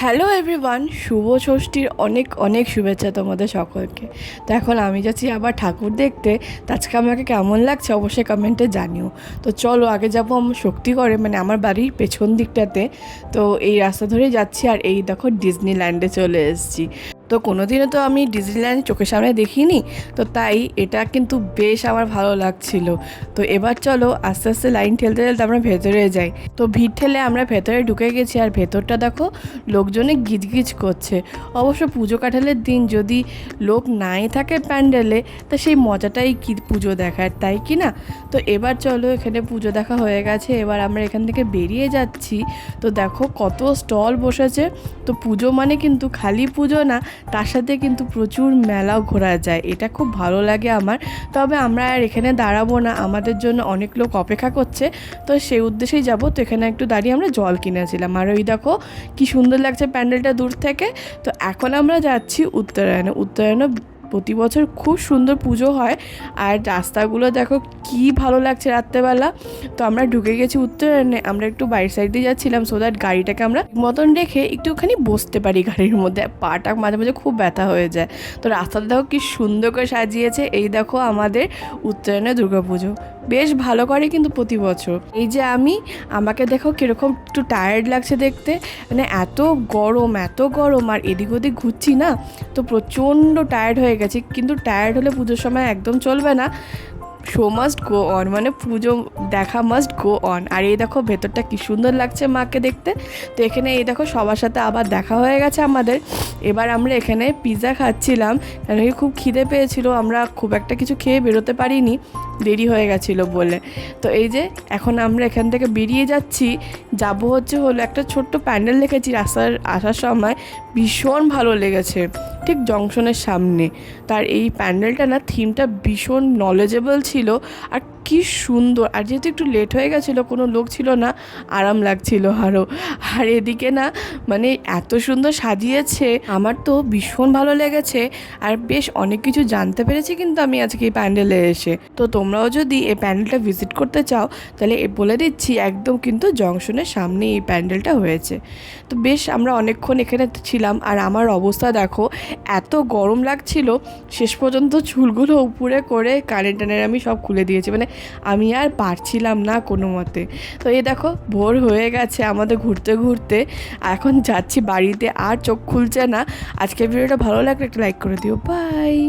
Hello everyone, শুভ ষষ্ঠীর অনেক অনেক শুভেচ্ছা তোমাদের সকলকে। তো এখন আমি যাচ্ছি আবার ঠাকুর দেখতে। তো আজকে আমাকে কেমন লাগছে অবশ্যই কমেন্টে জানিও। তো চলো আগে যাবো আমার শক্তিগড়ে, মানে আমার বাড়ির পেছন দিকটাতে। তো এই রাস্তা ধরেই যাচ্ছি, আর এই দেখো ডিজনিল্যান্ডে চলে এসেছি। তো কোনোদিনও তো আমি ডিজনিল্যান্ড চোখের সামনে দেখিনি, তো তাই এটা কিন্তু বেশ আমার ভালো লাগছিল। তো এবার চলো আস্তে আস্তে লাইন ঠেলতে ঠেলতে আমরা ভেতরে যাই। তো ভিড় ঠেলে আমরা ভেতরে ঢুকে গেছি, আর ভেতরটা দেখো লোকজনে গিজগিজ করছে। অবশ্য পুজো কাটালের দিন যদি লোক নাই থাকে প্যান্ডেলে, তা সেই মজাটাই কি পুজো দেখার, তাই কি না? তো এবার চলো, এখানে পুজো দেখা হয়ে গেছে, এবার আমরা এখান থেকে বেরিয়ে যাচ্ছি। তো দেখো কত স্টল বসেছে। তো পুজো মানে কিন্তু খালি পুজো না, তার সাথে কিন্তু প্রচুর মেলাও ঘোরা যায়, এটা খুব ভালো লাগে আমার। তবে আমরা আর এখানে দাঁড়াবো না, আমাদের জন্য অনেক লোক অপেক্ষা করছে, তো সেই উদ্দেশ্যেই যাব। তো এখানে একটু দাঁড়িয়ে আমরা জল কিনেছিলাম, আর ওই দেখো কি সুন্দর লাগছে প্যান্ডেলটা দূর থেকে। তো এখন আমরা যাচ্ছি উত্তরায়ণে প্রতি বছর খুব সুন্দর পুজো হয়, আর রাস্তাগুলো দেখো কি ভালো লাগছে রাত্রেবেলা। তো আমরা ঢুকে গেছি উত্তরায়ণে, আমরা একটু বাইরের সাইড দিয়ে যাচ্ছিলাম সো দ্যাট গাড়িটাকে আমরা মতন রেখে একটুখানি বসতে পারি গাড়ির মধ্যে, পাটা মাঝে মাঝে খুব ব্যথা হয়ে যায়। তো রাস্তাটা দেখো কি সুন্দর করে সাজিয়েছে। এই দেখো আমাদের উত্তরায়ণে দুর্গাপুজো বেশ ভালো করে কিন্তু প্রতি বছর। এই যে আমাকে দেখো কীরকম একটু টায়ার্ড লাগছে দেখতে, মানে এত গরম আর এদিক ওদিক ঘুরছি না, তো প্রচণ্ড টায়ার্ড হয়ে গেছি। কিন্তু টায়ার্ড হলে পুজোর সময় একদম চলবে না, শো মাস্ট গো অন, মানে পুজো দেখা মাস্ট গো অন। আর এই দেখো ভেতরটা কি সুন্দর লাগছে মাকে দেখতে। তো এখানে এই দেখো সবার সাথে আবার দেখা হয়ে গেছে আমাদের। এবার আমরা এখানে পিৎজা খাচ্ছিলাম, কারণ কি খুব খিদে পেয়েছিল, আমরা খুব একটা কিছু খেয়ে বেরোতে পারিনি, দেরি হয়ে গেছিলো বলে। তো এই যে এখন আমরা এখান থেকে বেরিয়ে যাচ্ছি, হলো একটা ছোট্ট প্যান্ডেল দেখেছি রাস্তার আসার সময়, ভীষণ ভালো লেগেছে, ঠিক জংশনের সামনে। তার এই প্যান্ডেলটা না থিমটা ভীষণ নলেজেবল ছিল, আর কি সুন্দর। আর যেহেতু একটু লেট হয়ে গেছিলো, কোনো লোক ছিল না, আরাম লাগছিল আরও। আর এদিকে না মানে এত সুন্দর সাজিয়েছে, আমার তো ভীষণ ভালো লেগেছে, আর বেশ অনেক কিছু জানতে পেরেছি কিন্তু আমি আজকে এই প্যান্ডেলে এসে। তো তোমরাও যদি এই প্যান্ডেলটা ভিজিট করতে চাও, তাহলে বলে দিচ্ছি একদম কিন্তু জংশনের সামনে এই প্যান্ডেলটা হয়েছে। তো বেশ আমরা অনেকক্ষণ এখানে ছিলাম, আর আমার অবস্থা দেখো, এত গরম লাগছিল, শেষ পর্যন্ত চুলগুলো উপরে করে কানের টানের আমি সব খুলে দিয়েছি, মানে আমি আর পারছিলাম না কোনো মতে। তো এই দেখো ভোর হয়ে গেছে আমাদের ঘুরতে ঘুরতে, এখন যাচ্ছি বাড়িতে, আর চোখ খুলছে না। আজকের ভিডিওটা ভালো লাগলে একটা লাইক করে দিও, বাই।